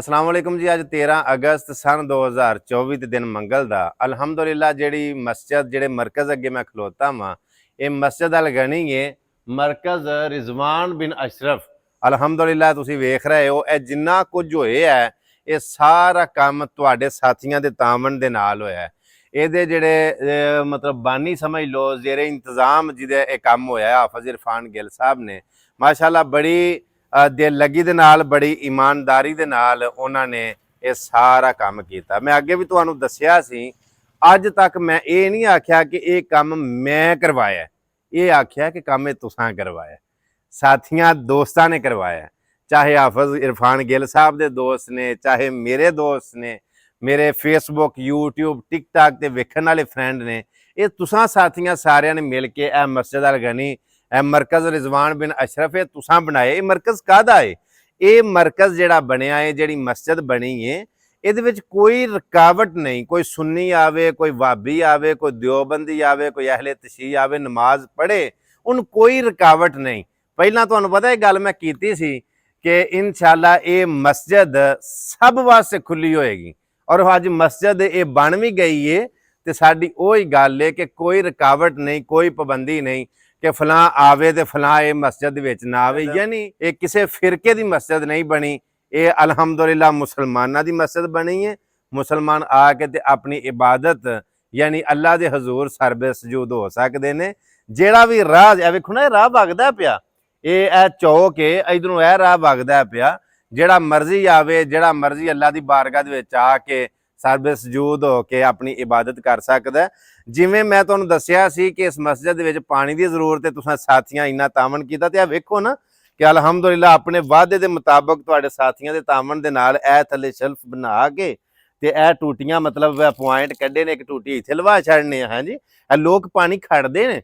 अस्सलाम वालेकुम जी। अज 13 अगस्त सन 2024 के दिन मंगल का अलहमदुलिल्लाह जी मस्जिद जेडे मरकज़ अगे मैं खलोता वा ये मस्जिद अल गनी है मरकज़ रिजवान बिन अशरफ। अलहमदुलिल्लाह तुसी वेख रहे हो यह जिन्ना कुछ होया है ये सारा काम तुहाडे साथियों के तावन दे नाल होया है। ये जेडे मतलब बानी समझ लो जेरे इंतजाम जिदे ये काम होया हाफिज इरफान गिल साहब ने माशाअल्लाह बड़ी दिल लगी दे नाल बड़ी ईमानदारी दे नाल उन्हां ने ये सारा काम किया। मैं अगे भी तुहानू दस्सिया सी अज तक मैं ये नहीं आख्या कि ये काम मैं करवाया, ये आख्या कि काम ये तुसां करवाया, साथियां दोस्तां ने करवाया। चाहे हाफिज इरफान गिल साहब के दोस्त ने, चाहे मेरे दोस्त ने, मेरे फेसबुक यूट्यूब टिकटॉक ते वेखण वाले फ्रेंड ने, ये तुसां साथियां सारियां ने मिल के यह मस्जिद अल गनी मरकज़ रिजवान बिन अशरफ है तुसां बनाए। ये मरकज़ काहदा है? ये मरकज़ जिहड़ा बनिया है, जिहड़ी मस्जिद बनी है, इहदे विच कोई रुकावट नहीं। कोई सुन्नी आवे, कोई वाबी आवे, कोई देवबंदी आवे, कोई अहले तशी आवे नमाज पढ़े, उन कोई रुकावट नहीं। पहला तुहानू पता है गल मैं कीती सी कि इंशाअल्लाह ये मस्जिद सब वास्ते खुली होएगी और अज मस्जिद ये बन भी गई है तो साडी ओही गल है कि कोई रुकावट नहीं, कोई पाबंदी नहीं कि फलां आवे तो फलां ये मस्जिद विच ना आवे। यानी ये किसी फिरके की मस्जिद नहीं बनी, ये अलहमदुलिल्लाह मुसलमाना की मस्जिद बनी है। मुसलमान आके ते अपनी इबादत यानी अल्लाह के हजूर सरबे सजूद हो सकते हैं। जेड़ा भी राह वेखो ना राह वगदा पिया, ये चौक है, इधरों यह राह वगदा पिया, जेड़ा मर्जी आवे, जेड़ा मर्जी अल्लाह की बारगाह दे विच आके सरबे सजूद हो के अपनी इबादत कर सकता है। जिमें मैं तुहानू दस्सिया सी कि इस मस्जिद विच पानी की जरूरत है, तुसां साथियां इन्ना तावन कीता ते वेखो ना कि अलहमदुलिल्लाह अपने वादे के मुताबिक तुहाडे साथियों के तावन दे नाल ए थल्ले शेल्फ बना के ते ए टूटियां मतलब पॉइंट कड्ढे ने, एक टूटी इत्थे लवा छड़ने हैं जी, लोग पानी खड़दे ने।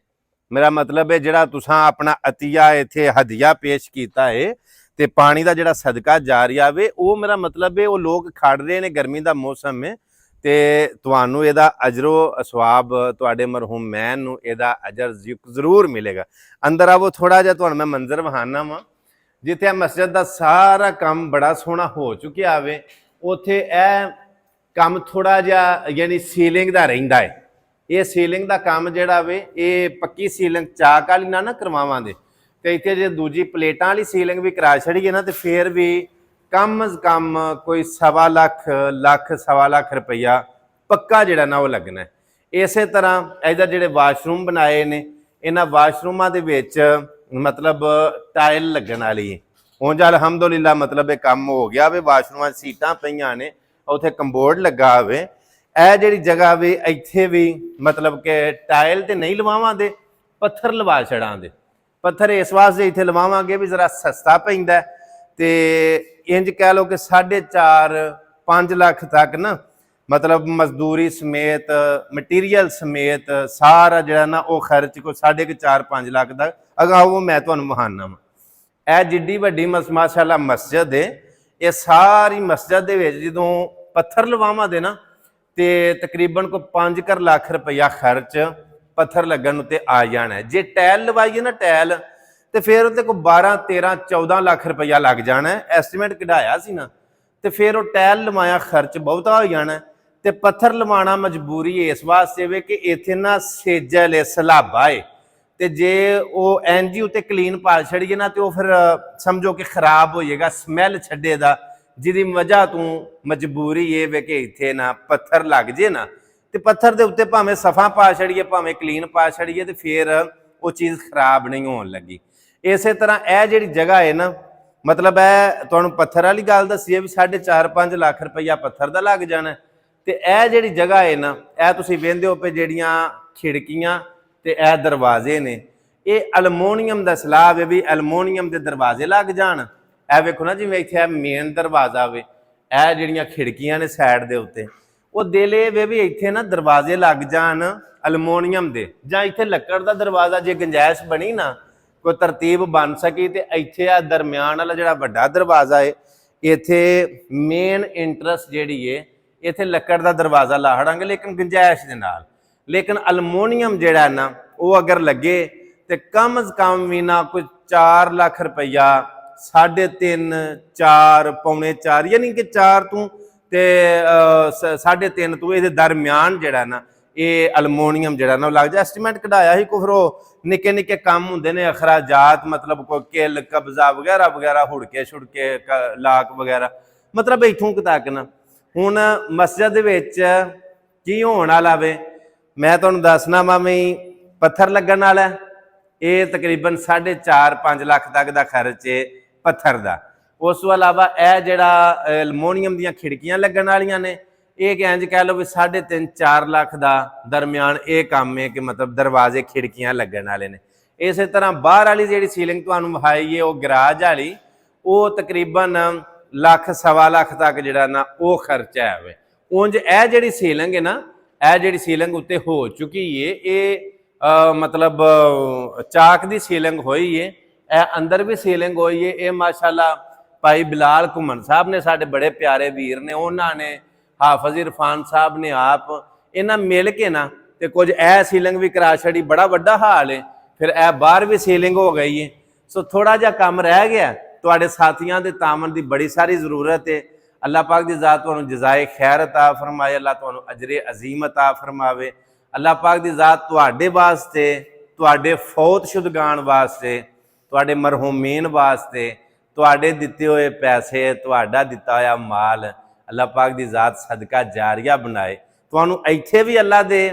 मेरा मतलब है जिहड़ा तुसां अपना अतिया इत्थे हदिया पेश कीता है ते पानी का जिहड़ा सदका जारिया वे वो मेरा मतलब है वो लोग खड़ रहे ने गर्मी का मौसम है ते तुहानू इहदा अजरो सवाब तुहाडे मरहूम मैन नू इहदा अजर जरूर मिलेगा। अंदर आवो थोड़ा जिहा तुहानू मैं मंजर विखाना वा जिथे मस्जिद का सारा काम बड़ा सोहना हो चुकिया वे, उत्थे ए काम थोड़ा जिहा यानी सीलिंग का रहिंदा है। ये सीलिंग का काम जिहड़ा वे ये पक्की सीलिंग चाक वाली ना करवावांगे तो इतने जो दूजी प्लेटा वाली सीलिंग भी करा छड़ीए ना तो फिर भी कम अज कम कोई सवा लख सवा लख रुपया पक्का जिहड़ा ना वो लगना है। इस तरह इधर जिहड़े वाशरूम बनाए ने इन्हां वाशरूमां दे विच मतलब टाइल लगन वाली है। उंज अलहमदुलिल्लाह मतलब ये काम हो गया वे, वाशरूमां सीटां पईयां ने, उत्थे कंबोर्ड लगा होवे। यह जिहड़ी जगह भी इत्थे भी मतलब कि टाइल तो नहीं लवावांगे, पत्थर लवा छड़ांगे। पत्थर इस वास्ते इत्थे लवावांगे भी जरा सस्ता पैंदा ते इंज कह लो कि 4.5-5 लाख तक ना मतलब मजदूरी समेत मटीरियल समेत सारा जिहड़ा ना वो खर्च को 4.5-5 लाख तक अगा वो मैं तुहानू वहाना वा। यह जिड्डी वड्डी माशाअल्लाह मस्जिद है, ये सारी मस्जिद दे विच जदों पत्थर लवावांगे ना तो तकरीबन को 5 लाख रुपया खर्च पत्थर लगन उत्ते आ जाना है। जे टैल लवाइए ना टैल तो फिर उत्ते को 12-13-14 लाख रुपया लग जाना है। एस्टीमेट कढ़ाया सी ना तो फिर वो टैल लवाया खर्च बहुता हो जाना है तो पत्थर लवाना मजबूरी इस वास्ते वे कि इत्थे ना सेजल है, सलाबा है, तो जे वो एनजी उत्ते क्लीन पा छड़िए ना तो फिर समझो कि खराब हो जाएगा, स्मैल छड्डेगा, जिहदी वजह तो मजबूरी ये वे कि इत्थे ना पत्थर लग जे ना तो पत्थर के उत्ते भावें सफ़ा पा छड़िए भावें क्लीन पा छड़िए तो फिर वो चीज़ खराब नहीं होने लगी। इस तरह यह जी जगह है ना मतलब है तुहानू पत्थर वाली गल दसी है भी 4.5-5 लाख रुपया पत्थर का लग जाना तो यह जी जगह है ना यह तुसीं वेंदे हो पे जिहड़ियां खिड़कियां ते यह दरवाजे ने ये अलमोनीयम का सलाब है भी अलमोनीयम के दरवाजे लग जान। यह वेखो ना जिवें इत्थे मेन दरवाजा वे यह जिहड़ियां खिड़कियां ने साइड के उत्ते वो दिल ये वे भी इत्थे ना दरवाजे लग जान अलमोनीयम के, जां इत्थे लक्कड़ का दरवाजा जे गुंजाइश बनी ना कोई तरतीब बन सकी तो इत्थे आ दरम्यान वाला जिहड़ा वड्डा दरवाजा है इत्थे मेन इंटरस्ट जिहड़ी है इत्थे लक्कड़ का दरवाजा ला छड़ांगे लेकिन गुंजाइश दे नाल। लेकिन अलमोनीयम जिहड़ा ना वो अगर लगे तो कम अज कम भी ना कोई 4 लाख रुपया 3:30 4 ਪੌਣੇ 4 ਯਾਨੀ ਕਿ 4 ਤੋਂ ਤੇ 3:30 ਤੋਂ ਇਹਦੇ ਦਰਮਿਆਨ ਜਿਹੜਾ ਨਾ ਇਹ ਅਲਮੋਨੀਅਮ ਜਿਹੜਾ ਨਾ ਲੱਗ ਜਾ। ਐਸਟੀਮੇਟ ਕਢਾਇਆ ਸੀ ਕੋਈ, ਫਿਰ ਉਹ ਨਿੱਕੇ ਨਿੱਕੇ ਕੰਮ ਹੁੰਦੇ ਨੇ ਅਖਰਾਜਾਤ, ਮਤਲਬ ਕੋਈ ਕਿੱਲ ਕਬਜ਼ਾ ਵਗੈਰਾ ਵਗੈਰਾ, ਹੁੜਕੇ ਛੁੜਕੇ ਲਾਕ ਵਗੈਰਾ, ਮਤਲਬ ਇੱਥੋਂ ਤੱਕ ਨਾ। ਹੁਣ ਮਸਜਿਦ ਦੇ ਵਿੱਚ ਕੀ ਹੋਣ ਵਾਲਾ ਵੇ ਮੈਂ ਤੁਹਾਨੂੰ ਦੱਸਣਾ ਵਾ। ਮੈਂ ਪੱਥਰ ਲੱਗਣ ਵਾਲਾ, ਇਹ ਤਕਰੀਬਨ 4.5 ਲੱਖ ਤੱਕ ਦਾ ਖਰਚ ਹੈ ਪੱਥਰ ਦਾ। ਉਸ ਤੋਂ ਇਲਾਵਾ ਇਹ ਜਿਹੜਾ ਐਲਮੋਨੀਅਮ ਦੀਆਂ ਖਿੜਕੀਆਂ ਲੱਗਣ ਵਾਲੀਆਂ ਨੇ, ਇਹ ਕਿ ਇੰਜ ਕਹਿ ਲਓ ਵੀ 3.5-4 ਲੱਖ ਦਾ ਦਰਮਿਆਨ ਇਹ ਕੰਮ ਹੈ ਕਿ ਮਤਲਬ ਦਰਵਾਜ਼ੇ ਖਿੜਕੀਆਂ ਲੱਗਣ ਵਾਲੇ ਨੇ। ਇਸੇ ਤਰ੍ਹਾਂ ਬਾਹਰ ਵਾਲੀ ਜਿਹੜੀ ਸੀਲਿੰਗ ਤੁਹਾਨੂੰ ਵਿਖਾਈ ਹੈ ਉਹ ਗਰਾਜ ਵਾਲੀ, ਉਹ ਤਕਰੀਬਨ ਲੱਖ ਸਵਾ ਲੱਖ ਤੱਕ ਜਿਹੜਾ ਨਾ ਉਹ ਖਰਚਾ ਹੈ। ਉਂਝ ਇਹ ਜਿਹੜੀ ਸੀਲਿੰਗ ਹੈ ਨਾ, ਇਹ ਜਿਹੜੀ ਸੀਲਿੰਗ ਉੱਤੇ ਹੋ ਚੁੱਕੀ ਹੈ, ਇਹ ਮਤਲਬ ਚਾਕ ਦੀ ਸੀਲਿੰਗ ਹੋਈ ਹੈ। ਇਹ ਅੰਦਰ ਵੀ ਸੀਲਿੰਗ ਹੋਈ ਹੈ। ਇਹ ਮਾਸ਼ਾਅੱਲਾ ਭਾਈ ਬਿਲਾਲ ਘੁੰਮਣ ਸਾਹਿਬ ਨੇ, ਸਾਡੇ ਬੜੇ ਪਿਆਰੇ ਵੀਰ ਨੇ, ਉਹਨਾਂ ਨੇ, ਹਾਫਿਜ਼ ਇਰਫਾਨ ਸਾਹਿਬ ਨੇ, ਆਪ ਇਹਨਾਂ ਮਿਲ ਕੇ ਨਾ ਤੇ ਕੁਝ ਇਹ ਸੀਲਿੰਗ ਵੀ ਕਰਾ ਛੜੀ। ਬੜਾ ਵੱਡਾ ਹਾਲ ਹੈ। ਫਿਰ ਇਹ ਬਾਹਰ ਵੀ ਸੀਲਿੰਗ ਹੋ ਗਈ ਹੈ। ਸੋ ਥੋੜਾ ਜਿਹਾ ਕੰਮ ਰਹਿ ਗਿਆ। ਤੁਹਾਡੇ ਸਾਥੀਆਂ ਦੇ ਤਾਮਨ ਦੀ ਬੜੀ ਸਾਰੀ ਜ਼ਰੂਰਤ ਹੈ। ਅੱਲਾਹ ਪਾਕ ਦੀ ਜ਼ਾਤ ਤੁਹਾਨੂੰ ਜਜ਼ਾਏ ਖੈਰ ਅਤਾ ਫਰਮਾਏ, ਅੱਲਾਹ ਤੁਹਾਨੂੰ ਅਜਰੇ ਅਜ਼ੀਮ ਅਤਾ ਫਰਮਾਵੇ। ਅੱਲਾਹ ਪਾਕ ਦੀ ਜ਼ਾਤ ਤੁਹਾਡੇ ਵਾਸਤੇ, ਤੁਹਾਡੇ ਫੌਤਸ਼ੁਦਗਾਨ ਵਾਸਤੇ, ਤੁਹਾਡੇ ਮਰਹੂਮੀਨ ਵਾਸਤੇ, ਤੁਹਾਡੇ ਦਿੱਤੇ ਹੋਏ ਪੈਸੇ, ਤੁਹਾਡਾ ਦਿੱਤਾ ਹੋਇਆ ਮਾਲ ਅੱਲਾਹ ਪਾਕ ਦੀ ਜ਼ਾਤ ਸਦਕਾ ਜਾਰੀਆ ਬਣਾਏ। ਤੁਹਾਨੂੰ ਇੱਥੇ ਵੀ ਅੱਲਾਹ ਦੇ,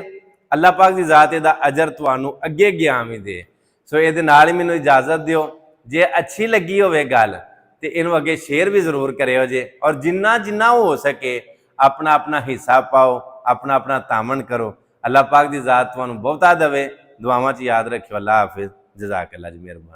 ਅੱਲਾਹ ਪਾਕ ਦੀ ਜ਼ਾਤ ਇਹਦਾ ਅਜਰ ਤੁਹਾਨੂੰ ਅੱਗੇ ਗਿਆ ਵੀ ਦੇ। ਸੋ ਇਹਦੇ ਨਾਲ ਹੀ ਮੈਨੂੰ ਇਜਾਜ਼ਤ ਦਿਓ। ਜੇ ਅੱਛੀ ਲੱਗੀ ਹੋਵੇ ਗੱਲ ਤੇ ਇਹਨੂੰ ਅੱਗੇ ਸ਼ੇਅਰ ਵੀ ਜ਼ਰੂਰ ਕਰਿਓ ਜੇ, ਔਰ ਜਿੰਨਾ ਜਿੰਨਾ ਹੋ ਸਕੇ ਆਪਣਾ ਆਪਣਾ ਹਿੱਸਾ ਪਾਓ, ਆਪਣਾ ਆਪਣਾ ਤਾਮਨ ਕਰੋ। ਅੱਲਾਹ ਪਾਕ ਦੀ ਜ਼ਾਤ ਤੁਹਾਨੂੰ ਬਹੁਤਾ ਦੇਵੇ। ਦੁਆਵਾਂ 'ਚ ਯਾਦ ਰੱਖਿਓ। ਅੱਲਾਹ ਹਾਫਿਜ਼, ਜਜ਼ਾਕ ਅੱਲਾਹ ਜੀ, ਮਿਹਰਬਾਨੀ।